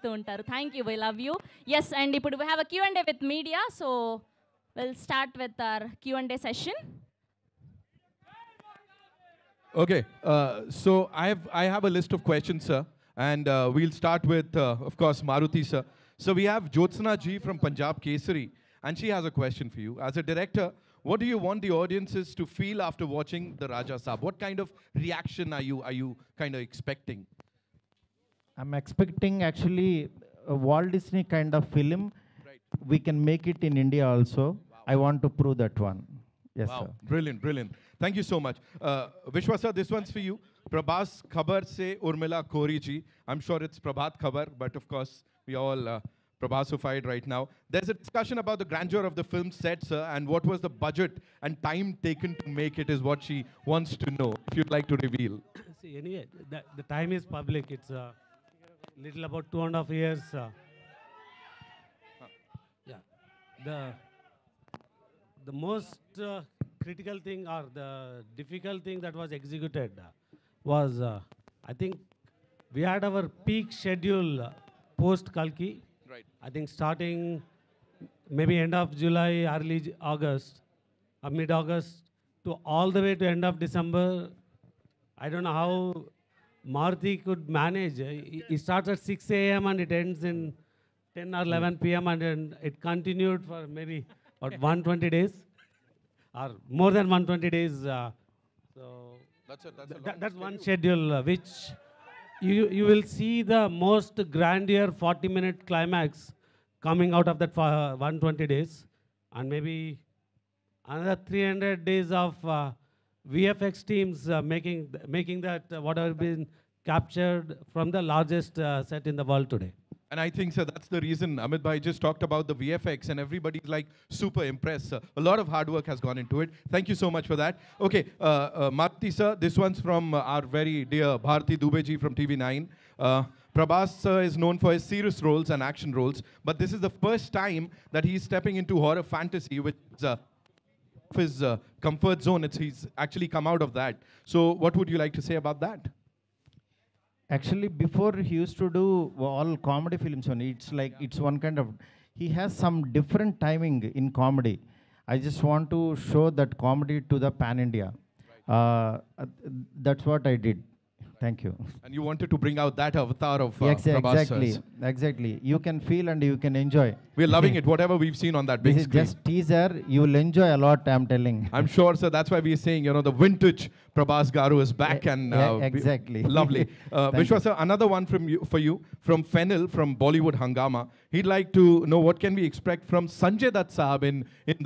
చేస్తూ ఉంటారు. Thank you, we love you. Yes, and ఇప్పుడు we have a Q&A with media, so will start with our Q&A session. Okay, so I have a list of questions, sir, and we'll start with, of course, Maruti, sir. So we have Jyotsna Ji from Punjab Kesari, and she has a question for you. As a director, what do you want the audiences to feel after watching the Raja Saab? What kind of reaction are you kind of expecting? I'm expecting actually a Walt Disney kind of film. Right. We can make it in India also. Wow. I want to prove that one. Yes, Wow, sir. brilliant, brilliant. Thank you so much. Vishwa sir, this one's for you. Prabhas Khabar se Urmila Kori ji. I'm sure it's Prabhat Khabar, but of course, we all Prabhasified right now. There's a discussion about the grandeur of the film set, sir, and what was the budget and time taken to make it is what she wants to know, if you'd like to reveal. See, anyway, the time is public. It's little about 2.5 years. Yeah, the most critical thing or the difficult thing that was executed was I think we had our peak schedule post Kalki. Right. I think starting maybe end of July, early August, or mid-August to all the way to end of December. I don't know how Maruti could manage. It starts at 6 a.m. and it ends in 10 or 11 p.m. and then it continued for maybe about 120 days or more than 120 days. So that's one schedule which you will see the most grandeur 40-minute climax coming out of that 120 days, and maybe another 300 days of VFX teams making that whatever been captured from the largest set in the world today. And I think, sir, that's the reason Amit Bhai just talked about the VFX and everybody's like super impressed, sir. A lot of hard work has gone into it. Thank you so much for that. Okay, Maruti, sir, this one's from our very dear Bharti Dubey ji from TV9. Prabhas sir is known for his serious roles and action roles, but this is the first time that he's stepping into horror fantasy, which is his comfort zone. He's actually come out of that. So what would you like to say about that? Actually, before he used to do all comedy films only. It's like it's one kind of. He has some different timing in comedy. I just want to show that comedy to the pan India. That's what I did. Thank you. And you wanted to bring out that avatar of Prabhas exactly, sir's. exactly. You can feel and you can enjoy. We're loving it, whatever we've seen on that big This is screen. just teaser. You will enjoy a lot. I'm telling. I'm sure, sir. That's why we're saying, the vintage Prabhas Garu is back and exactly. lovely. Vishwa, sir, another one for you, from Fennel, from Bollywood Hangama. He'd like to know what can we expect from Sanjay Dutt Saab in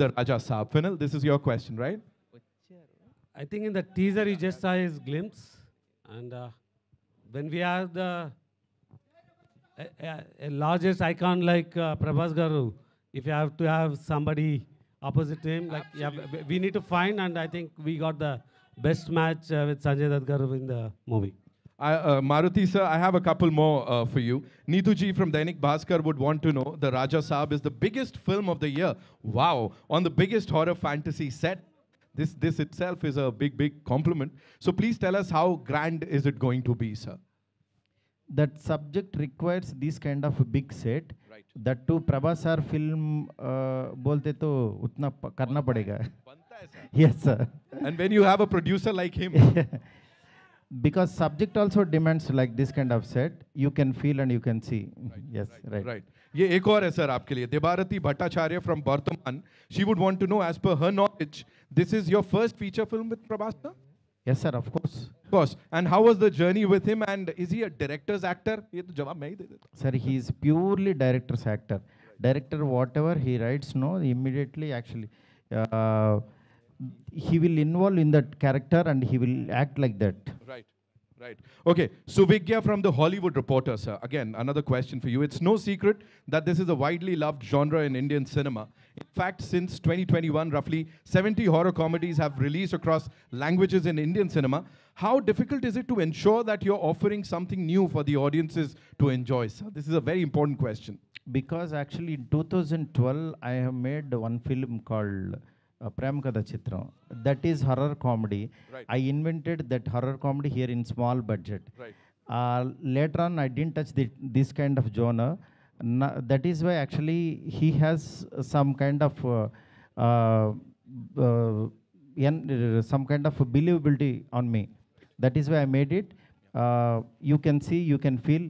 the Raja Saab. Fennel, this is your question, right? I think in the teaser you just saw his glimpse, and when we have the a largest icon like Prabhas Garu, if you have to have somebody opposite him, like we need to find, and I think we got the best match with Sanjay Dutt Garu in the movie. Maruti sir, I have a couple more for you. Neetu ji from Dainik Bhaskar would want to know, the Raja Saab is the biggest film of the year. Wow, on the biggest horror fantasy set. This itself is a big compliment. So please tell us how grand is it going to be, sir? That subject requires this kind of a big set. Right. That too Prabhas sir film bolte to utna karna padega. Yes, sir. And when you have a producer like him. Because subject also demands like this kind of set, you can feel and you can see. Yes, right. ये एक और है sir आपके लिए, Debarati Bhattacharya from Bardhaman. She would want to know, as per her knowledge, this is your first feature film with Prabhas sir? Yes, sir, of course. Of course. And how was the journey with him, and is he a director's actor? ये तो जवाब मैं ही दे देता हूँ. Sir, he is purely director's actor. Director, whatever he writes, no, immediately actually, he will involve in that character and he will act like that. Right. Okay, Suvigya from the Hollywood Reporter, sir. Again, another question for you. It's no secret that this is a widely loved genre in Indian cinema. In fact, since 2021, roughly 70 horror comedies have released across languages in Indian cinema. How difficult is it to ensure that you're offering something new for the audiences to enjoy, sir? This is a very important question. Because actually in 2012, I have made one film called Prem Kada Chitram. That is horror comedy. Right. I invented that horror comedy here in small budget. Right. Later on, I didn't touch this kind of genre. That is why actually he has some kind of some kind of believability on me. That is why I made it. You can see, you can feel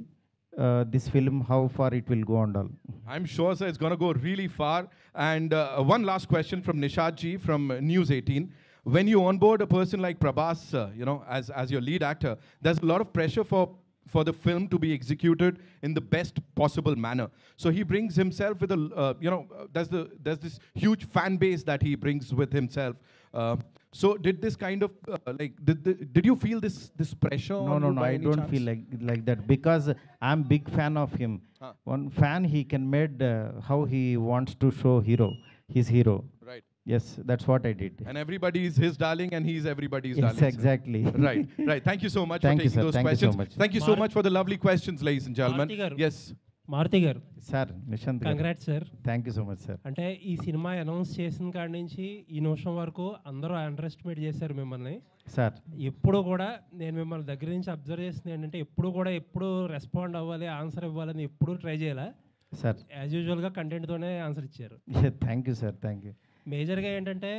this film, how far it will go and all. I'm sure, sir, it's going to go really far. And one last question from Nishad ji from News 18. When you onboard a person like Prabhas, you know, as your lead actor, there's a lot of pressure for the film to be executed in the best possible manner. So he brings himself with there's this huge fan base that he brings with himself. So did this kind of did you feel this pressure? No, I don't feel like that, because I'm big fan of him. One fan, he can made how he wants to show his hero. Right. Yes, that's what I did. And everybody is his darling, and he's everybody's Yes, darling. sir. exactly. Right. Thank you so much Thank for you, taking sir. those Thank you so questions. much. Thank you so much for the lovely questions, ladies and gentlemen. Maruti garu. Yes. Maruti గారు, Sir, Nishant. Congrats sir. Thank you so much, sir. అంటే ఈ cinema announce చేసిన కాడి నుంచి ఈ నిమిషం వరకు అందరూ అండర్ ఎస్టిమేట్ చేశారు మిమ్మల్ని. Sir, ఎప్పుడు కూడా నేను మిమ్మల్ని దగ్గర నుంచి అబ్జర్వ్ చేసింది ఏంటంటే ఎప్పుడు రెస్పాండ్ అవ్వాలి, ఆన్సర్ ఇవ్వాలని ఎప్పుడూ ట్రై చేయాలి. sir. యాజ్ యూజువల్గా కంటెంట్తోనే ఆన్సర్ ఇచ్చారు. Thank you, sir. Thank you. మేజర్గా ఏంటంటే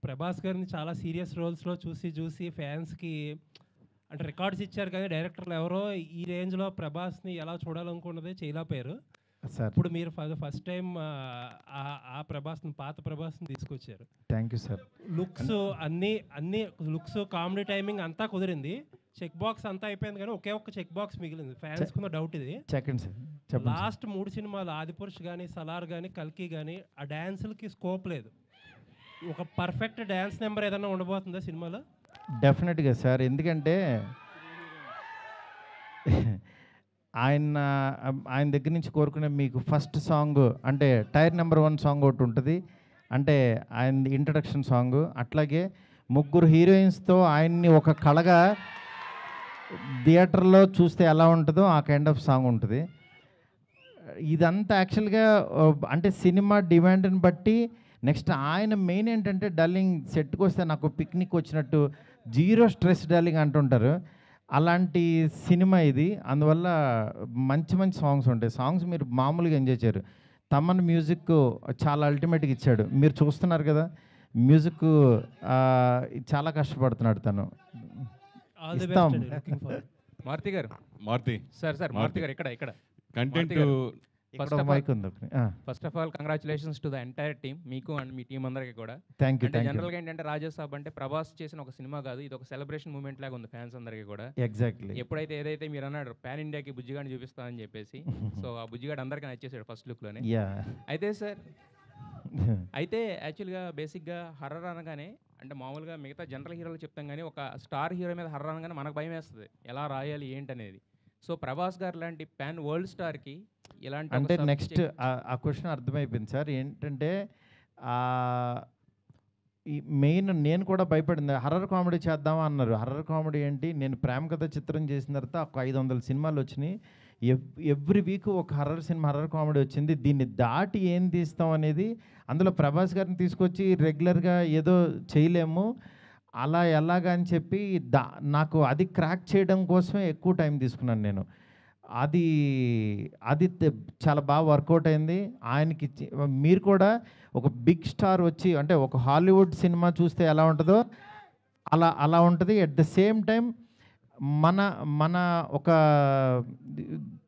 ప్రభాస్ గారిని చాలా సీరియస్ రోల్స్లో చూసి ఫ్యాన్స్కి అంటే రికార్డ్స్ ఇచ్చారు, కానీ డైరెక్టర్లు ఎవరో ఈ రేంజ్లో ప్రభాస్ని ఎలా చూడాలనుకున్నది చేయలేకపోయారు. Sir, ఇప్పుడు మీరు ఫస్ట్ టైం ఆ ప్రభాస్ని, పాత ప్రభాస్ని తీసుకొచ్చారు. thank you, sir. లుక్స్ అన్ని లుక్స్, కామెడీ టైమింగ్ అంతా కుదిరింది. చెక్ బాక్స్ అంతా అయిపోయింది, కానీ ఒకే ఒక్క చెక్ బాక్స్ మిగిలింది. ఫ్యాన్స్ కున్న డౌట్ ఇది. Second, sir. చెప్పండి, sir. లాస్ట్ 3 సినిమాలు ఆదిపురుష్ కానీ, సలార్ కానీ, కల్కి కానీ ఆ డ్యాన్సులకి స్కోప్ లేదు. ఒక పర్ఫెక్ట్ డ్యాన్స్ నెంబర్ ఏదైనా ఉండబోతుందా సినిమాలో? డెఫినెట్గా సార్, ఎందుకంటే ఆయన దగ్గర నుంచి కోరుకునే మీకు ఫస్ట్ సాంగ్ అంటే టైర్ నెంబర్ 1 సాంగ్ ఒకటి ఉంటుంది, అంటే ఆయన ఇంట్రడక్షన్ సాంగ్. అట్లాగే 3 హీరోయిన్స్తో ఆయన్ని ఒక కళగా థియేటర్లో చూస్తే ఎలా ఉంటుందో ఆ కైండ్ ఆఫ్ సాంగ్ ఉంటుంది. ఇదంతా యాక్చువల్గా అంటే సినిమా డిమాండ్ని బట్టి. నెక్స్ట్ ఆయన మెయిన్ ఏంటంటే డల్లింగ్ సెట్కి వస్తే నాకు పిక్నిక్ వచ్చినట్టు, జీరో స్ట్రెస్ డల్లింగ్ అంటుంటారు, అలాంటి సినిమా ఇది. అందువల్ల మంచి సాంగ్స్ ఉంటాయి. సాంగ్స్ మీరు మామూలుగా ఎంజాయ్ చేయరు. తమన్ మ్యూజిక్ చాలా అల్టిమేట్గా ఇచ్చాడు, మీరు చూస్తున్నారు కదా. మ్యూజిక్ చాలా కష్టపడుతున్నాడు తను. ఇస్తాం. మారుతి గారు, మారుతి సార్ మారుతి గారు ఇక్కడ content first of all congratulations to the entire team, మీకు అండ్ మీ టీం అందరికీ కూడా. Thank you. జనరల్గా ఏంటంటే రాజాసాబ్ అంటే ప్రభాస్ చేసిన ఒక సినిమా కాదు, ఇది ఒక సెలబ్రేషన్ మూమెంట్ లాగా ఉంది ఫ్యాన్స్ అందరికీ కూడా. ఎగ్జాక్ట్లీ. ఎప్పుడైతే ఏదైతే మీరు అన్నాడు పాన్ ఇండియాకి బుజ్జిగాడిని చూపిస్తామని చెప్పేసి, సో ఆ బుజ్జిగాడు అందరికీ నచ్చేసాడు ఫస్ట్ లుక్లోనే. అయితే సార్, అయితే యాక్చువల్గా బేసిక్గా హర్రర్ అనగానే అంటే మామూలుగా మిగతా జనరల్ హీరోలు చెప్తాం, కానీ ఒక స్టార్ హీరో మీద హర్రర్ అనగానే మనకు భయం వేస్తుంది, ఎలా రాయాలి ఏంటనేది. సో ప్రభాస్ గారు లాంటి పాన్ వరల్డ్ స్టార్కి ఇలాంటి అంటే నెక్స్ట్ ఆ క్వశ్చన్ అర్థమైపోయింది సార్. ఏంటంటే ఈ మెయిన్ నేను కూడా భయపడింది, హర్రర్ కామెడీ చేద్దామా అన్నారు. హర్రర్ కామెడీ ఏంటి, నేను ప్రేమ కథ చిత్రం చేసిన తర్వాత ఒక 500 సినిమాలు వచ్చినాయి. ఎవ్రీ వీక్ ఒక హర్రర్ కామెడీ వచ్చింది. దీన్ని దాటి ఏం తీస్తాం అనేది, అందులో ప్రభాస్ గారిని తీసుకొచ్చి రెగ్యులర్గా ఏదో చేయలేము, అలా ఎలాగా అని చెప్పి నాకు అది క్రాక్ చేయడం కోసమే ఎక్కువ టైం తీసుకున్నాను నేను. అది చాలా బాగా వర్కౌట్ అయింది. ఆయనకి మీరు కూడా ఒక బిగ్ స్టార్ వచ్చి అంటే ఒక హాలీవుడ్ సినిమా చూస్తే ఎలా ఉంటుందో అలా ఉంటుంది. అట్ ద సేమ్ టైం మన ఒక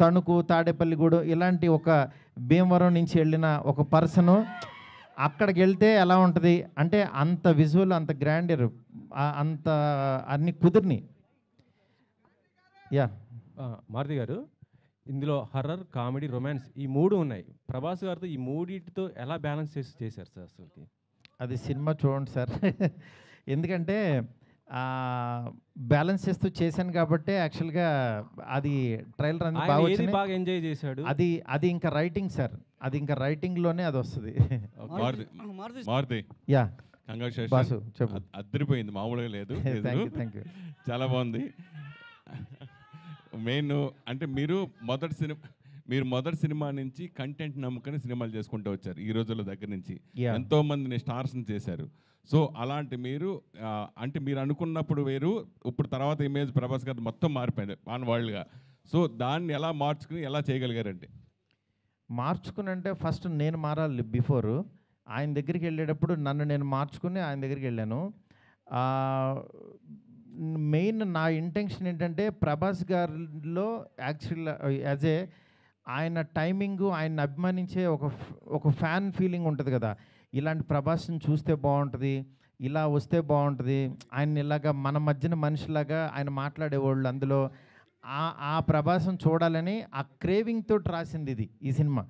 తణుకు, తాడేపల్లిగూడెం ఇలాంటి ఒక భీమవరం నుంచి వెళ్ళిన ఒక పర్సను అక్కడికి వెళ్తే ఎలా ఉంటుంది అంటే అంత విజువల్, అంత గ్రాండర్, అంత అన్ని కుదిరిని. యా మారుతి గారు, ఇందులో హర్రర్, కామెడీ, రొమాన్స్ ఈ 3 ఉన్నాయి. ప్రభాస్ గారితో ఈ 3 ఎలా బ్యాలెన్స్ చేశారు సార్ అసలుకి? అది సినిమా చూడండి సార్. ఎందుకంటే బ్యాలెన్స్ చేస్తూ చేశాను కాబట్టి యాక్చువల్గా అది ట్రైలర్ అనేది బాగా ఎంజాయ్ చేశాడు. అది ఇంకా రైటింగ్ సార్, అది ఇంకా రైటింగ్లోనే అది వస్తుంది. మారుతి, యా బాసు కంగ్రాచులేషన్స్, చెప్పు. అద్దరిపోయింది, మామూలుగా లేదు. Thank you. చాలా బాగుంది. మెయిన్ అంటే మీరు మీరు మొదటి సినిమా నుంచి కంటెంట్ నమ్ముకొని సినిమాలు చేసుకుంటూ వచ్చారు ఈ రోజుల దగ్గర నుంచి. Yeah. ఎంతో మందిని స్టార్స్ని చేశారు. సో అలాంటి మీరు అంటే మీరు అనుకున్నప్పుడు వేరు, ఇప్పుడు తర్వాత ఇమేజ్ ప్రభాస్ గారు మొత్తం మారిపోయింది ఆన్ వరల్డ్గా. సో దాన్ని ఎలా మార్చుకుని ఎలా చేయగలిగారండి? మార్చుకుని అంటే ఫస్ట్ నేను మారాలి. బిఫోర్ ఆయన దగ్గరికి వెళ్ళేటప్పుడు నన్ను నేను మార్చుకుని ఆయన దగ్గరికి వెళ్ళాను. మెయిన్ నా ఇంటెన్షన్ ఏంటంటే ప్రభాస్ గారిలో యాక్చువల్ యాజ్ ఏ ఆయన టైమింగు, ఆయన అభిమానించే ఒక ఫ్యాన్ ఫీలింగ్ ఉంటుంది కదా, ఇలాంటి ప్రభాస్ని చూస్తే బాగుంటుంది, ఇలా వస్తే బాగుంటుంది, ఆయన ఇలాగా మన మధ్యన మనిషిలాగా ఆయన మాట్లాడేవాళ్ళు, అందులో ఆ ప్రభాసం చూడాలని ఆ క్రేవింగ్ తోటి రాసింది ఈ సినిమా.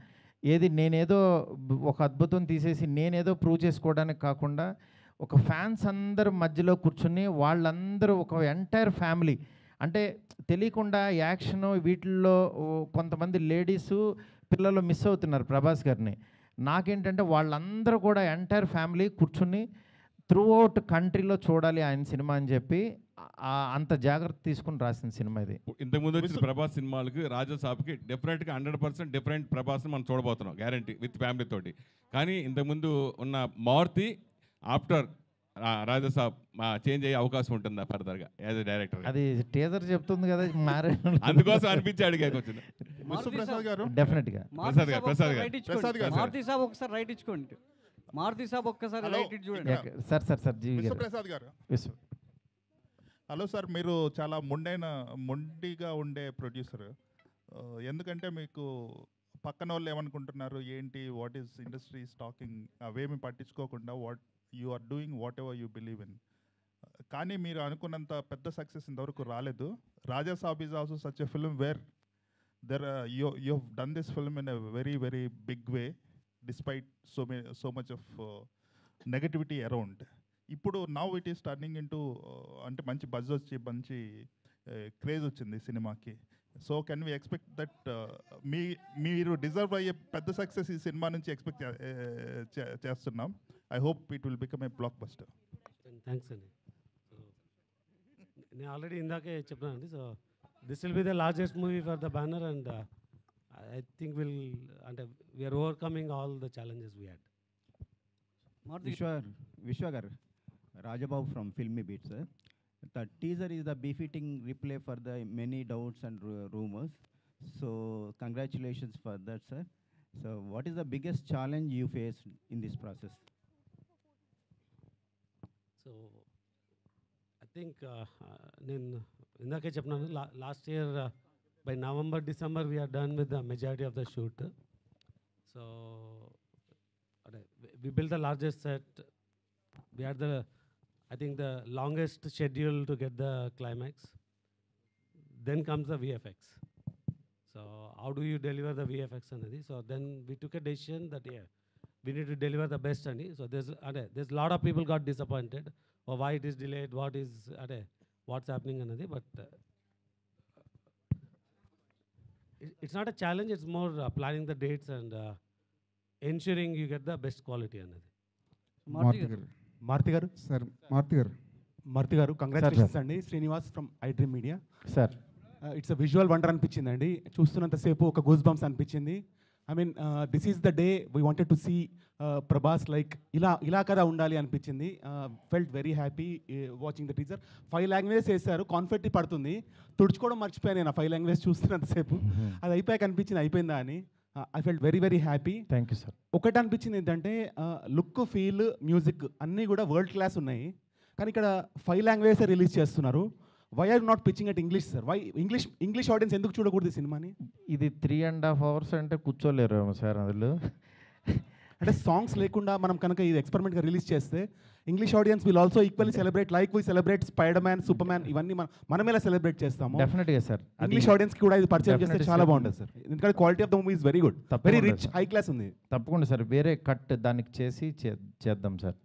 ఏది నేనేదో ఒక అద్భుతం తీసేసి నేనేదో ప్రూవ్ చేసుకోవడానికి కాకుండా ఒక ఫ్యాన్స్ అందరు మధ్యలో కూర్చుని వాళ్ళందరూ ఒక ఎంటైర్ ఫ్యామిలీ, అంటే తెలియకుండా యాక్షన్ వీటిల్లో కొంతమంది లేడీసు పిల్లలు మిస్ అవుతున్నారు ప్రభాస్ గారిని. నాకేంటంటే వాళ్ళందరూ కూడా ఎంటైర్ ఫ్యామిలీ కూర్చుని త్రూ అవుట్ కంట్రీలో చూడాలి ఆయన సినిమా అని చెప్పి అంత జాగ్రత్త తీసుకుని రాసిన సినిమా ఇది. ఇంతకుముందు వచ్చిన ప్రభాస్ సినిమాలకి రాజా సాబ్కి డెఫినెట్గా 100% డిఫరెంట్ ప్రభాస్ని మనం చూడబోతున్నాం, గ్యారంటీ, విత్ ఫ్యామిలీ తోటి. కానీ ఇంతకుముందు ఉన్న మారుతి ఆఫ్టర్ రాజా సాబ్ చేంజ్ అయ్యే అవకాశం ఉంటుందా ఫర్దర్గా యాజ్ ఎ డైరెక్టర్? అది టీజర్ చెప్తుంది కదా, మారే అందుకోసం అనిపించి అడిగాక వచ్చింది. డెఫినెట్గా ప్రసాద్ గారు మారుతి సాబ్ ఒకసారి రైట్ ఇచ్చుకోండి. మారుతి సాబ్ ఒక్కసారి రైట్ ఇచ్చి చూడండి. సార్ జీవి గారు. ప్రసాద్ గారు, హలో సార్. మీరు చాలా మొండిగా ఉండే ప్రొడ్యూసర్. ఎందుకంటే మీకు పక్కన వాళ్ళు ఏమనుకుంటున్నారు ఏంటి, వాట్ ఈస్ ఇండస్ట్రీ టాకింగ్, అవేమి పట్టించుకోకుండా you are doing whatever you believe in. కానీ మీరు అనుకున్నంత పెద్ద సక్సెస్ ఇంతవరకు రాలేదు. Raja Saab is also such a film where you have done this film in a very very big way despite so much of negativity around. ఇప్పుడు now it is turning into అంటే మంచి buzz వచ్చి మంచి క్రేజ్ వచ్చింది సినిమాకి. So can we expect that మీరు deserve అయ్యే పెద్ద సక్సెస్ ఈ సినిమా నుంచి ఎక్స్పెక్ట్ చేస్తున్నాం. I hope it will become a blockbuster. Thanks అండి. నేను ఆల్రెడీ ఇందాకే చెప్పానండి. So this will be the largest movie for the banner and I think అంటే we're overcoming all the challenges we had. Vishwa గారు, Rajababu from Filmy Beat, sir. The teaser is the befitting replay for the many doubts and rumors. So congratulations for that, sir. So what is the biggest challenge you faced in this process? So I think నేను ఇందాకే చెప్పినాను, last year by November, December we are done with the majority of the shoot. So we built the largest set. We had I think the longest schedule to get the climax. Then comes the VFX. So how do you deliver the VFX anadi? So then we took a decision that we need to deliver the best ani. So there's a lot of people got disappointed or why it is delayed, what's happening anadi. But it's not a challenge. It's more planning the dates and ensuring you get the best quality anadi. Maruthi గారు sir, Maruthi గారు congratulations అండి. Srinivas from iDream media. Sir it's a visual wonder అనిపించింది అండి. చూస్తున్నంతసేపు ఒక goose bumps అనిపించింది. I mean this is the day we wanted to see Prabhas like ఇలా కదా ఉండాలి అనిపించింది. Felt very happy watching the teaser. 5 languages వేశారు, కాన్ఫెట్టి పడుతుంది, తుడుచుకోవడం మర్చిపోయాను నేను ఆ 5 లాంగ్వేజ్ చూస్తున్నంతసేపు. అది అయిపోయాక అనిపించింది అయిపోయిందా అని. I felt very very happy. Thank you sir. ఒకటి అనిపించింది ఏంటంటే లుక్, ఫీల్, మ్యూజిక్ అన్నీ కూడా వరల్డ్ క్లాస్ ఉన్నాయి. కానీ ఇక్కడ 5 లాంగ్వేజెస్ రిలీజ్ చేస్తున్నారు. Why are not pitching at English sir? Why English audience ఎందుకు చూడకూడదు ఈ సినిమాని? ఇది 3.5 hours అంటే కూర్చోలేరు సార్ అందులో. అంటే సాంగ్స్ లేకుండా మనం కనుక ఇది ఎక్స్పెరిమెంట్గా రిలీజ్ చేస్తే English audience will also equally celebrate like we celebrate spider man, super man, ఇవన్నీ మనం ఎలా సెలబ్రేట్ చేస్తాము. డెఫినెట్గా సార్. ఇంగ్లీష్ ఆడియన్స్కి కూడా ఇది పరిచయం చేస్తే చాలా బాగుంటుంది సార్. ఎందుకంటే quality of the movie is very good, very rich, high class ఉంది. తప్పకుండా సార్, వేరే కట్ దానికి చేసి చేద్దాం సార్.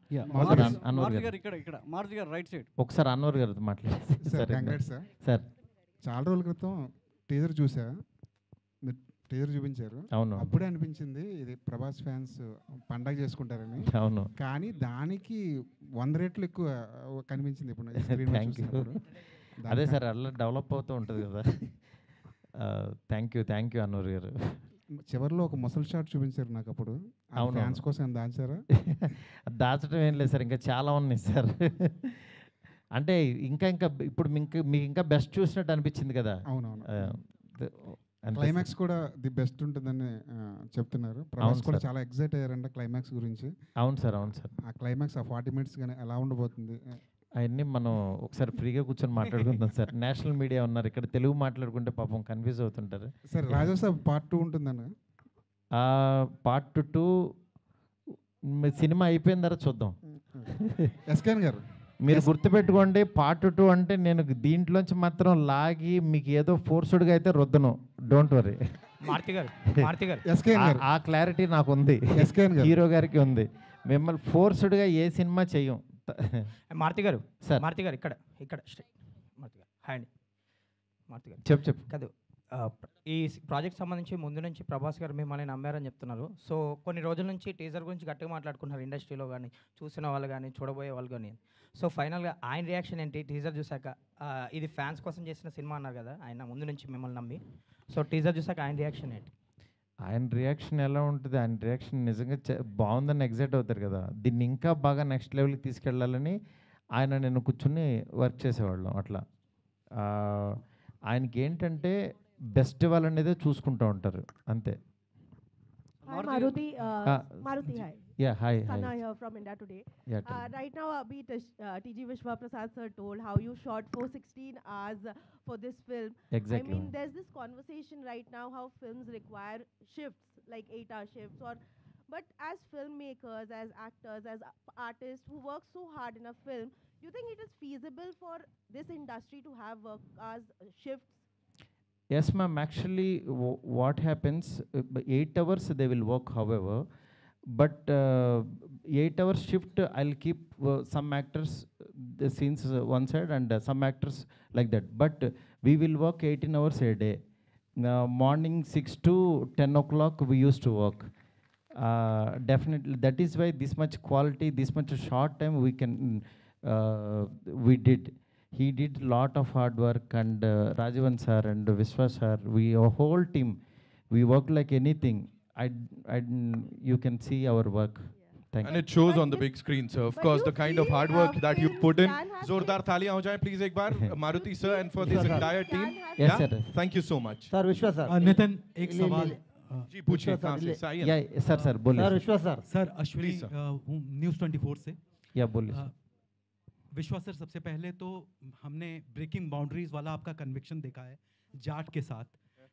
మారుతి గారు రైట్ సైడ్ ఒకసారి అన్వర్ గారితో మాట్లాడేసి సార్. చాలా రోజుల క్రితం టీజర్ చూసా, టీజర్ చూపించారు. అవును, అప్పుడే అనిపించింది ఇది ప్రభాస్ ఫ్యాన్స్ పండగ చేసుకుంటారని. అవును, కానీ దానికి 100 రెట్లు ఎక్కువ కనిపించింది ఇప్పుడు. అదే సార్, అలా డెవలప్ అవుతూ ఉంటుంది కదా. థ్యాంక్ యూ అనూర్ గారు. చివరిలో ఒక ముసలి షాట్ చూపించారు నాకు అప్పుడు. అవును, ఫ్యాన్స్ కోసం ఏం దాచారా? దాచడం ఏం లేదు సార్, ఇంకా చాలా ఉన్నాయి సార్. అంటే ఇంకా ఇప్పుడు మీకు ఇంకా బెస్ట్ చూసినట్టు అనిపించింది కదా. అవునవును. క్లైమాక్స్ కూడా ది బెస్ట్ ఉంటుందని చెప్తున్నారు. ప్రభాస్ కూడా చాలా ఎక్సైట్ అయ్యారంట క్లైమాక్స్ గురించి. అవును సార్. ఆ క్లైమాక్స్ ఆ 40 minutes కానీ ఎలా ఉండబోతుంది అవన్నీ మనం ఒకసారి ఫ్రీగా కూర్చొని మాట్లాడుకుందాం సార్. నేషనల్ మీడియా ఉన్నారు ఇక్కడ, తెలుగు మాట్లాడుకుంటే పాపం కన్ఫ్యూజ్ అవుతుంటారు. సార్ రాజాసాబ్ part 2 ఉంటుందన్న? Part 2 సినిమా అయిపోయిన తర్వాత చూద్దాం. ఎస్కేన్ గారు మీరు గుర్తుపెట్టుకోండి, Part 2 అంటే నేను దీంట్లోంచి మాత్రం లాగి మీకు ఏదో ఫోర్స్డ్గా అయితే రుద్దను. Don't worry. ఆ క్లారిటీ నాకు ఉంది, హీరో గారికి ఉంది. మిమ్మల్ని ఫోర్స్డ్గా ఏ సినిమా చెయ్యం. మారుతి గారు సార్, మారుతి గారు ఇక్కడ మారుతి గారు హాయ్ అండి. మారుతి గారు చెప్పు కాదు, ఈ ప్రాజెక్ట్ సంబంధించి ముందు నుంచి ప్రభాస్ గారు మిమ్మల్ని నమ్మారని చెప్తున్నారు. సో కొన్ని రోజుల నుంచి టీజర్ గురించి గట్టిగా మాట్లాడుకున్నారు ఇండస్ట్రీలో కానీ, చూసిన వాళ్ళు కానీ, చూడబోయే వాళ్ళు కానీ. సో ఫైనల్గా ఆయన రియాక్షన్ ఏంటి టీజర్ చూసాక? ఇది ఫ్యాన్స్ కోసం చేసిన సినిమా అన్నారు కదా ఆయన ముందు నుంచి మిమ్మల్ని నమ్మి. సో టీజర్ చూసాక ఆయన రియాక్షన్ ఏంటి? ఆయన రియాక్షన్ ఎలా ఉంటుంది? ఆయన రియాక్షన్ నిజంగా బాగుందని ఎగ్జైట్ అవుతారు కదా. దీన్ని ఇంకా బాగా నెక్స్ట్ లెవెల్కి తీసుకెళ్ళాలని ఆయన నేను కూర్చుని వర్క్ చేసేవాళ్ళం. అట్లా ఆయనకి ఏంటంటే బెస్ట్ వాళ్ళనేదే చూసుకుంటూ ఉంటారు అంతే. Hi Maruti. Maruti, hi. Yeah, hi. Sana here from India Today. Yeah, right now, TG Vishwa Prasad sir told how you shot for 16 hours for this film. Exactly. I mean, there's this conversation right now how films require shifts, like 8-hour shifts, but as filmmakers, as actors, as artists who work so hard in a film, do you think it is feasible for this industry to have work hours shifts? Yes, ma'am. Actually, what happens, 8 hours they will work, however, but 8-hour shift, I'll keep some actors, the scenes one side and some actors like that. But we will work 18 hours a day. Morning 6 to 10 o'clock we used to work. Definitely, that is why this much quality, this much short time we did. He did lot of hard work, and Rajavan sir and Vishwa sir, our whole team, we work like anything. You can see our work. Thank you. And it shows on the big screen, sir. Of course, the kind of hard work that you put in. Zordar thaliyan ho jaye please ek baar, Maruti sir, and for this entire team. Yes, sir. Thank you so much. Sir, Vishwa sir. Nitin एक सवाल जी पूछिए कहाँ से? Sion. Yeah, sir, बोलिए. Sir, Vishwa sir. Sir Ashwini हूँ news 24 से. या बोलिए. विश्वा सर, सबसे पहले तो हमने ब्रेकिंग बाउंड्रीज वाला आपका कन्विक्शन देखा है जाट के साथ,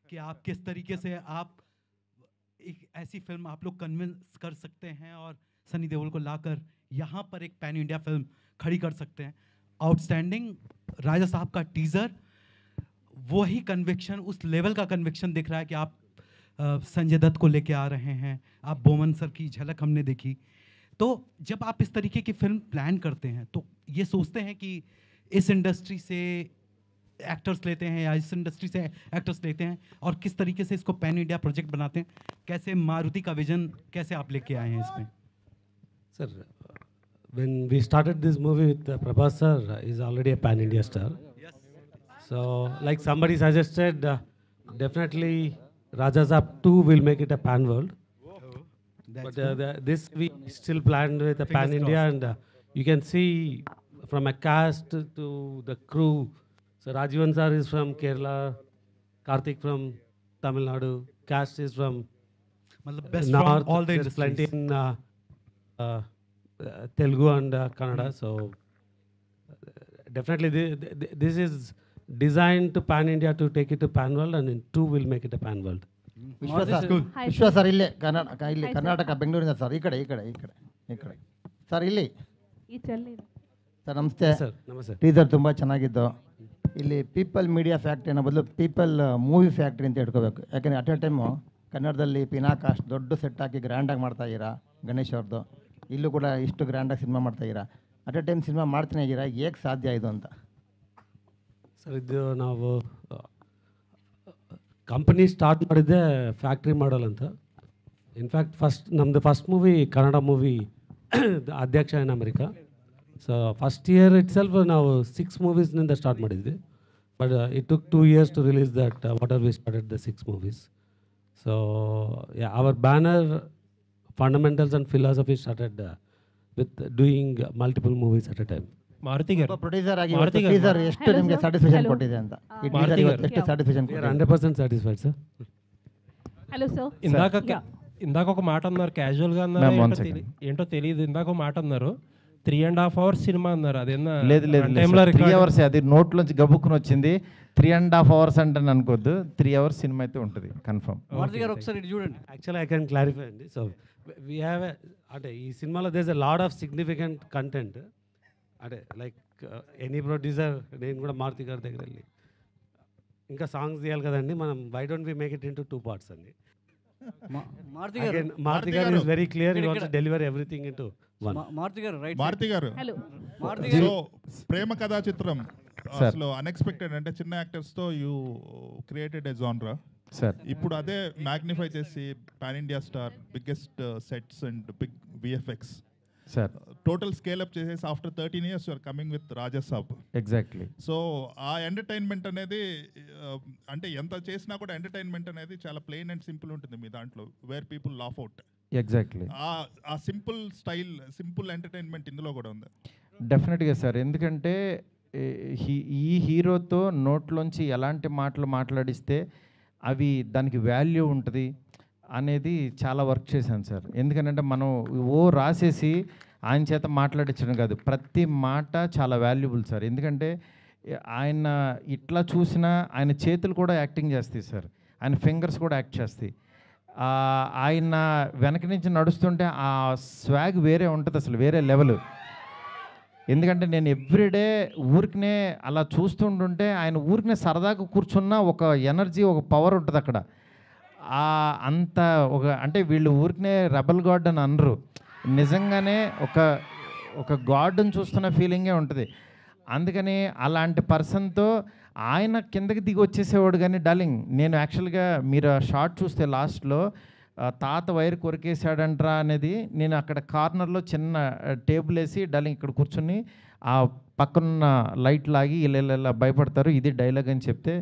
कि आप किस तरीके से आप एक ऐसी फिल्म आप लोग कन्विंस कर सकते हैं और सनी देओल को लाकर यहाँ पर एक पैन इंडिया फिल्म खड़ी कर सकते हैं. आउटस्टैंडिंग. राजा साहब का टीज़र वही कन्विक्शन, उस लेवल का कन्विक्शन दिख रहा है कि आप संजय दत्त को लेके आ रहे हैं. आप बोमन सर की झलक हमने देखी. तो जब आप इस तरीके की फिल्म प्लान करते हैं तो ये सोचते हैं कि इस इंडस्ट्री से एक्टर्स लेते हैं या इस इंडस्ट्री से एक्टर्स लेते हैं और किस तरीके से इसको पैन इंडिया प्रोजेक्ट बनाते हैं? कैसे मारुति का विजन कैसे आप लेके आए हैं इसमें? Sir, when we started this movie with Prabhas sir, is already a pan India star. Yes. So like somebody suggested, definitely Raja Saab 2 will make it a pan world. But this we still planned with a pan India, and you can see from a cast to the crew. So Rajivan sir is from Kerala, Karthik from Tamil Nadu, cast is from best North. from all the There's plenty industries. in Telugu and Kannada. So definitely this is designed to pan India to take it to pan world, and in 2 will make it a pan world. ವಿಶ್ವ sir ಇಲ್ಲೇ ಕರ್ನಾಟಕ ಬೆಂಗಳೂರಿನ sir ಈ ಕಡೆ sir ಇಲ್ಲಿ sir ನಮಸ್ತೆ. Teaser ತುಂಬ ಚೆನ್ನಾಗಿದ್ದು. ಇಲ್ಲಿ ಪೀಪಲ್ ಮೀಡಿಯಾ ಫ್ಯಾಕ್ಟ್ರಿ ಅನ್ನೋ ಬದಲು ಪೀಪಲ್ ಮೂವಿ ಫ್ಯಾಕ್ಟ್ರಿ ಅಂತ ಇಟ್ಕೋಬೇಕು. ಯಾಕಂದರೆ ಅಟ್ ಎ ಟೈಮು ಕನ್ನಡದಲ್ಲಿ ಪಿನಾಕಾಸ್ಟ್ ದೊಡ್ಡ ಸೆಟ್ ಹಾಕಿ ಗ್ರ್ಯಾಂಡಾಗಿ ಮಾಡ್ತಾಯಿದ್ದೀರಾ ಗಣೇಶ್ ಅವ್ರದ್ದು. ಇಲ್ಲೂ ಕೂಡ ಇಷ್ಟು ಗ್ರ್ಯಾಂಡಾಗಿ ಸಿನಿಮಾ ಮಾಡ್ತಾಯಿದ್ದೀರಾ. ಅಟ್ ಎ ಟೈಮ್ ಸಿನಿಮಾ ಮಾಡ್ತಾನೆ ಇದ್ದೀರಾ, ಹೇಗೆ ಸಾಧ್ಯ ಇದು ಅಂತ? ಸರ್ ಇದು ನಾವು ಕಂಪನಿ ಸ್ಟಾರ್ಟ್ ಮಾಡಿದ್ದೆ ಫ್ಯಾಕ್ಟ್ರಿ ಮಾಡಲ್ ಅಂತ. ಇನ್ಫ್ಯಾಕ್ಟ್ ನಮ್ಮದು first movie Kannada movie Adhyaksha in America. So first year itself ನಾವು 6 ಮೂವೀಸ್ನಿಂದ ಸ್ಟಾರ್ಟ್ ಮಾಡಿದ್ವಿ. But it took 2 years to release that, whatever we started the 6 movies. So, yeah, our banner, fundamentals and philosophy started with doing multiple movies at a time. Maruti garu producer ಆಗಿ teaser ಎಷ್ಟು ನಿಮಗೆ satisfaction ಕೊಟ್ಟಿದೆ ಅಂತ ಈ teaser ಎಷ್ಟು satisfaction We are 100% satisfied, sir. Hello, sir. ఇందాక ఒక మాట అన్నారు, క్యాజువల్గా అన్నారు, ఏంటో తెలియదు. ఇందాక ఒక మాట అన్నారు, 3.5 hours సినిమా అన్నారు. అదేనా? లేదు 3 hours, అది నోట్లోంచి గబుక్కుని వచ్చింది. 3.5 hours అంటే అనుకోద్దు, 3 hours సినిమా అయితే ఉంటుంది కన్ఫర్మ్. మారుతి గారు ఒకసారి ఇటు చూడండి. Actually, I can clarify అండి. సో we have అంటే ఈ సినిమాలో there's a lot of significant content. అంటే లైక్ ఎనీ ప్రొడ్యూసర్, నేను కూడా మారుతి గారి దగ్గర వెళ్ళి ఇంకా సాంగ్స్ తీయాలి కదండి మనం, why don't we make it into 2 parts అండి. మారుతి గారు is very clear, he wants to deliver everything into one. Maruthi గారు రైట్. మారుతి గారు హలో. సో ప్రేమ కథా చిత్రం అసలు అన్ఎక్స్పెక్టెడ్, అంటే చిన్న యాక్టర్స్ తో యూ క్రియేటెడ్ ఎ జానరా. ఇప్పుడు అదే మ్యాగ్నిఫై చేసి pan India star, biggest sets and big VFX total scale up చేసేసి after 13 years you are coming with Rajasaab. Exactly. So ఆ ఎంటర్టైన్మెంట్ అనేది అంటే ఎంత చేసినా కూడా ఎంటర్టైన్మెంట్ అనేది చాలా ప్లెయిన్ అండ్ సింపుల్ ఉంటుంది మీ దాంట్లో, where people laugh out. Exactly. ఆ సింపుల్ స్టైల్, సింపుల్ ఎంటర్టైన్మెంట్ ఇందులో కూడా ఉంది. డెఫినెట్గా సార్, ఎందుకంటే ఈ హీరోతో నోట్లోంచి ఎలాంటి మాటలు మాట్లాడిస్తే అవి దానికి వాల్యూ ఉంటుంది అనేది చాలా వర్క్ చేశాను సార్. ఎందుకంటే మనం రాసేసి ఆయన చేత మాట్లాడించడం కాదు, ప్రతి మాట చాలా వాల్యుబుల్ సార్. ఎందుకంటే ఆయన ఇట్లా చూసినా ఆయన చేతులు కూడా యాక్టింగ్ చేస్తాయి సార్, ఆయన ఫింగర్స్ కూడా యాక్ట్ చేస్తాయి. ఆయన వెనక నుంచి నడుస్తుంటే ఆ స్వాగ్ వేరే ఉంటుంది అసలు, వేరే లెవెల్. ఎందుకంటే నేను ఎవ్రీడే ఊరికనే అలా చూస్తుంటుంటే ఆయన ఊరికనే సరదాగా కూర్చున్న ఒక ఎనర్జీ, ఒక పవర్ ఉంటుంది అక్కడ. అంత ఒక అంటే వీళ్ళు ఊరికనే రెబల్ గాడ్ అని అనరు, నిజంగానే ఒక గాడ్ని చూస్తున్న ఫీలింగే ఉంటుంది. అందుకని అలాంటి పర్సన్తో ఆయన కిందకి దిగి వచ్చేసేవాడు. కానీ డార్లింగ్, నేను యాక్చువల్గా మీరు షార్ట్ చూస్తే లాస్ట్లో తాత వైర్ కొరికేసాడంట్రా అనేది, నేను అక్కడ కార్నర్లో చిన్న టేబుల్ వేసి డార్లింగ్ ఇక్కడ కూర్చుని ఆ పక్కనున్న లైట్ లాగి ఇలా భయపడతారు, ఇది డైలాగ్ అని చెప్తే,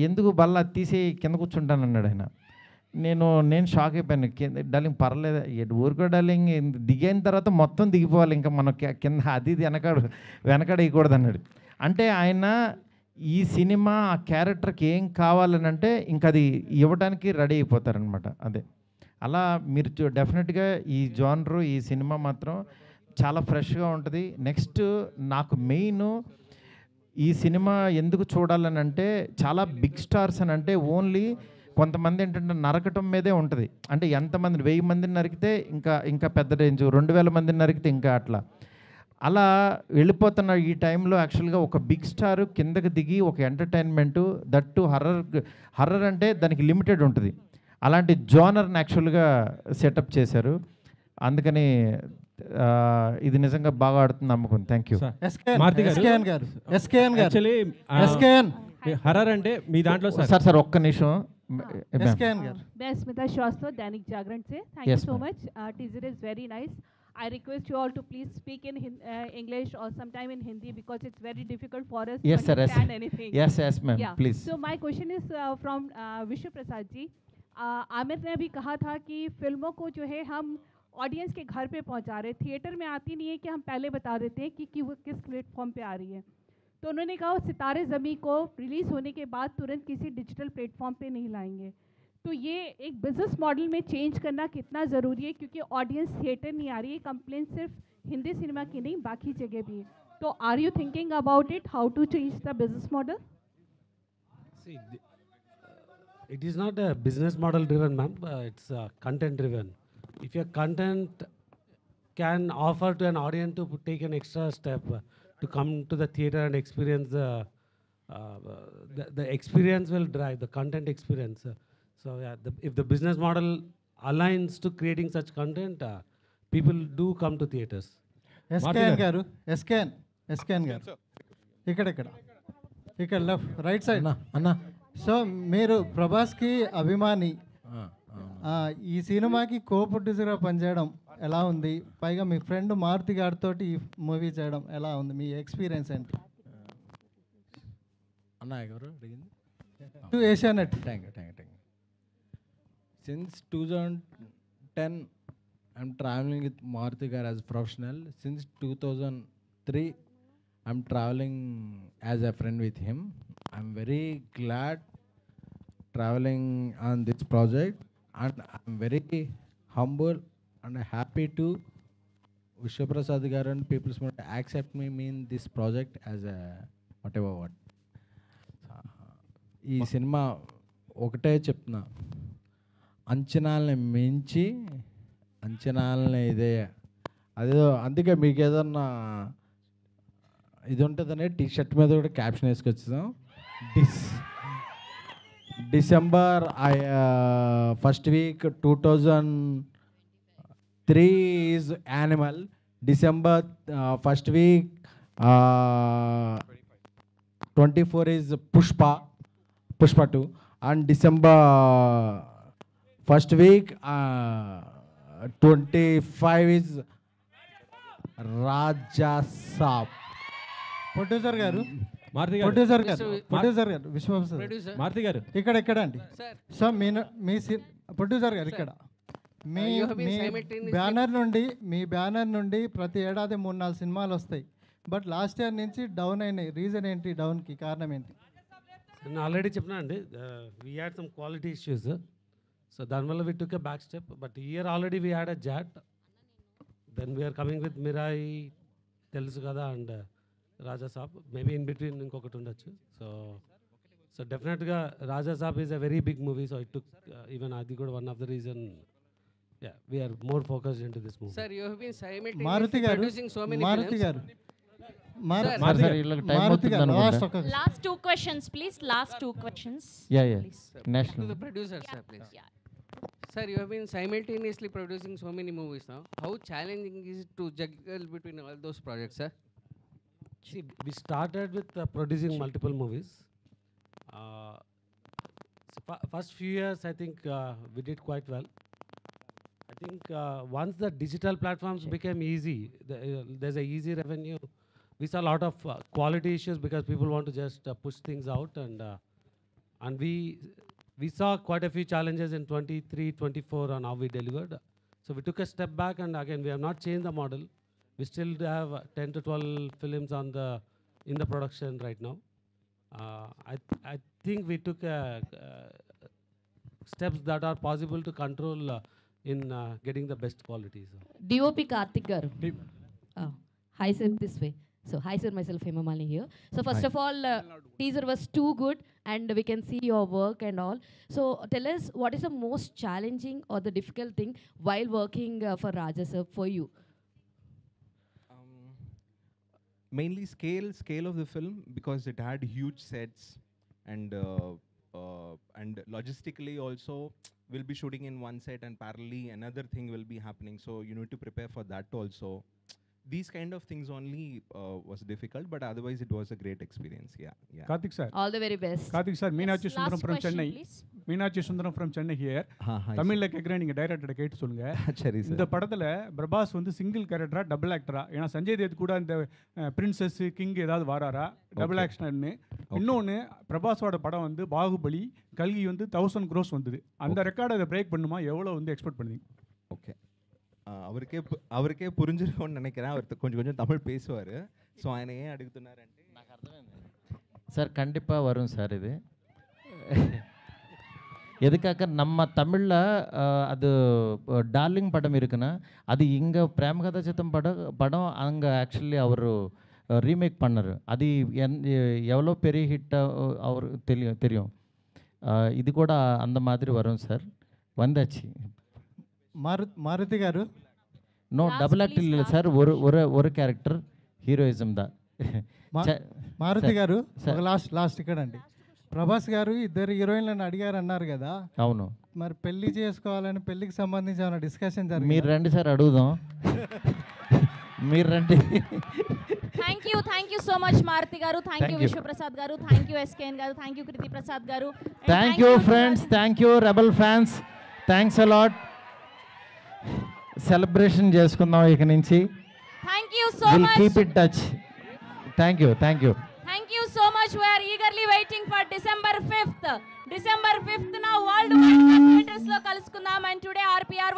ఎందుకు బల్ల తీసి కింద కూర్చుంటాను అన్నాడు ఆయన. నేను షాక్ అయిపోయాను. డార్లింగ్ పర్లేదు, ఊరుకో డార్లింగ్, దిగిన తర్వాత మొత్తం దిగిపోవాలి, ఇంకా మనం కింద అది వెనకడేయకూడదు అన్నాడు. అంటే ఆయన ఈ సినిమా ఆ క్యారెక్టర్కి ఏం కావాలని అంటే ఇంకా అది ఇవ్వడానికి రెడీ అయిపోతారనమాట. అదే అలా మీరు డెఫినెట్గా ఈ జానరు, ఈ సినిమా మాత్రం చాలా ఫ్రెష్గా ఉంటుంది. నెక్స్ట్ నాకు మెయిన్ ఈ సినిమా ఎందుకు చూడాలని అంటే, చాలా బిగ్ స్టార్స్ అని అంటే ఓన్లీ కొంతమంది ఏంటంటే నరకటం మీదే ఉంటుంది. అంటే ఎంతమందిని 1000 మందిని నరికితే ఇంకా పెద్ద రేంజ్, 2000 మందిని నరికితే ఇంకా అలా వెళ్ళిపోతున్న ఈ టైంలో యాక్చువల్గా ఒక బిగ్ స్టార్ కిందకి దిగి ఒక ఎంటర్టైన్మెంటు, దట్టు హర్రర్ అంటే దానికి లిమిటెడ్ ఉంటుంది, అలాంటి జోనర్ని యాక్చువల్గా సెటప్ చేశారు. అందుకని ఇది నిజంగా బాగా ఆడుతుంది నమ్మకం. Thank you. హర్రర్ అంటే మీ దాంట్లో సార్ ఒక్క నిమిషం. मैं स्मिता श्रीवास्तव, दैनिक जागरण से. Thank you so much. Teaser is very nice. I request you all to please speak in English or sometime in Hindi because it's very difficult for us to understand anything. Yes, ma'am. Yeah. Please. So my question is from विश्व प्रसाद जी. आमिर ने अभी कहा था कि फिल्मों को जो है हम ऑडियंस के घर पे पहुंचा रहे, थिएटर में आती नहीं है कि हम पहले बता देते हैं कि वो किस प्लेटफॉर्म पे आ रही है. तो उन्होंने कहा सितारे ज़मी को रिलीज़ होने के बाद तुरंत किसी डिजिटल प्लेटफॉर्म पे नहीं लाएंगे. तो ये एक बिजनेस मॉडल में चेंज करना कितना ज़रूरी है, क्योंकि ऑडियंस थिएटर नहीं आ रही है. कंप्लेन सिर्फ हिंदी सिनेमा की नहीं, बाकी जगह भी है. तो are you thinking about it, how to change the business model? It is not a business model driven, ma'am. It's content driven. If your content can offer to an audience to take an extra step to come to the theater and experience the experience will drive the content experience. So yeah, if the business model aligns to creating such content, people do come to theaters. SKN garu, SKN garu. ఇక్కడ left right side అన్న. So మీరు ప్రభాస్కి అభిమాని, ఈ సినిమాకి కో ప్రొడ్యూసర్గా పనిచేయడం ఎలా ఉంది? పైగా మీ ఫ్రెండ్ మారుతి గారితో ఈ మూవీ చేయడం ఎలా ఉంది? మీ ఎక్స్పీరియన్స్ ఏంటి? అన్న ఎవరు అడిగింది? To Asianet. Thank you. Since 2010, I'm traveling with Maruti Gar as a professional. Since 2003, I'm traveling as a friend with him. I'm very glad traveling on this project, and I'm very humble and happy to Vishwa Prasad Garu and People's Motor accept me in this project as a whatever what. ఈ cinema ఒకటే చెప్తున్నా, అంచనాలని మించి అంచనాలని ఇదే అదే. అందుకే మీకు ఏదన్నా ఇది ఉంటుందనే టీ షర్ట్ మీద కూడా క్యాప్షన్ వేసుకొచ్చాం. December first week 2003 is Animal. December first week 24 is Pushpa 2, and December first week 25 is Raja Saab. Producer గారు విశ్వప్రసాద్ మారుతి గారు ఇక్కడ అండి. సో మీ ప్రొడ్యూసర్ గారు ఇక్కడ మీ బ్యానర్ నుండి ప్రతి ఏడాది 3-4 సినిమాలు వస్తాయి. బట్ లాస్ట్ ఇయర్ నుంచి డౌన్ అయినాయి. రీజన్ ఏంటి? డౌన్కి కారణం ఏంటి? నేను ఆల్రెడీ చెప్పినా అండి, we had some quality issues. So దానివల్ల we took a back step. But year already we had a jot. Then we're coming with Mirai, తెలుసు కదా, and Raja Saab. Maybe in between ఇంకొకటి ఉండొచ్చు. సో డెఫినెట్గా Raja Saab is a very big movie. So it took even అది కూడా one of the reason we're more focused into this movie. Sir, you have been simultaneously Maruthi గారు producing so many Maruti films. గారు Last 2 questions, please. Last 2 questions. Yeah. Please. National. To the producer, sir, please. Sir, you have been simultaneously producing so many movies now. How challenging is it to juggle between all those projects, sir? See, we started with producing multiple movies. First few years, I think we did quite well. I think once the digital platforms became easy, there's a easy revenue. We saw a lot of quality issues because people want to just push things out, and we saw quite a few challenges in 23, 24 on how we delivered. So we took a step back, and again, we have not changed the model. We still have 10 to 12 films in the production right now. I think we took steps that are possible to control in getting the best quality. So. DOP Karthik Garu. Hi sir, this way. So hi sir, myself Hemamali here. So first of all, teaser was too good and we can see your work and all. So tell us, what is the most challenging or the difficult thing while working for Raja sir for you? Mainly scale of the film, because it had huge sets, and logistically also we'll be shooting in one set and parallelly another thing will be happening, so you need to prepare for that also. These kind of things only was difficult, but otherwise it was a great experience. Yeah. Karthik sir. All the very best. Karthik sir, Meenakshi Sundaram from Chennai. Meenakshi Sundaram from Chennai here. தமிழ்ல கேக்குறேன், நீங்க டைரக்டரை கேட்டு சொல்லுங்க. சரி sir. இந்த படத்துல பிரபாஸ் வந்து single கேரக்டரா டபுள் ஆக்டரா? ஏன்னா சஞ்சய் தேத் கூட இந்த பிரின்சஸ் கிங் ஏதாவது வாராரா டபுள் ஆக்ஷன்னு? இன்னொன்னு, பிரபாஸோட படம் வந்து பாகுபலி, கல்கி வந்து 1000 crores வந்தது. அந்த ரெக்கார்டை அதை பிரேக் பண்ணுமா? எவ்வளவு வந்து எக்ஸ்பெக்ட் பண்ணுவீங்க? ஓகே, அவருக்கே புரிஞ்சிருக்கும்னு நினைக்கிறேன். அவர் கொஞ்சம் தமிழ் பேசுவார். ஸோ ఆయన ஏன் అడుగుతున్నారంటే నాకు అర్థమైంది சார். கண்டிப்பாக வரும் சார். இது எதுக்காக நம்ம தமிழில் அது டார்லிங் படம் இருக்குன்னா, அது இங்கே பிரேமகதா சித்தம் படம் அங்கே ஆக்சுவலி அவர் ரீமேக் பண்ணார். அது எவ்வளோ பெரிய ஹிட்டாக அவர் தெரியும். இது கூட அந்த மாதிரி வரும் சார். வந்தாச்சு. మారుతి గారు, నో డబుల్ యాక్ట్ లేదు సార్. ஒரு క్యారెక్టర్ హీరోయిజం దా. మారుతి గారు, ఒక లాస్ట్ ఇక్కడ అండి. ప్రభాస్ గారు ఇద్దరు హీరోయిన్లను అడిగారు అన్నారు కదా. అవును. మరి పెళ్లి చేసుకోవాలని, పెళ్లికి సంబంధించి ఏమైనా డిస్కషన్ జరిగింది? మీరు రండి సార్, అడుగుదాం. మీరు రండి. Thank you so much Maruti garu. Thank you Vishwa Prasad garu. Thank you SKN garu. Thank you Kriti Prasad garu. Thank you friends. Thank you Rebel fans. Thanks a lot. Celebration చేసుకుందాం ఇక నుంచి. Thank you so much. We'll keep in touch. Thank you. Thank you so much. much. We are eagerly waiting for December 5th. December 5th now worldwide theaters lo kalusukundam, and today RPR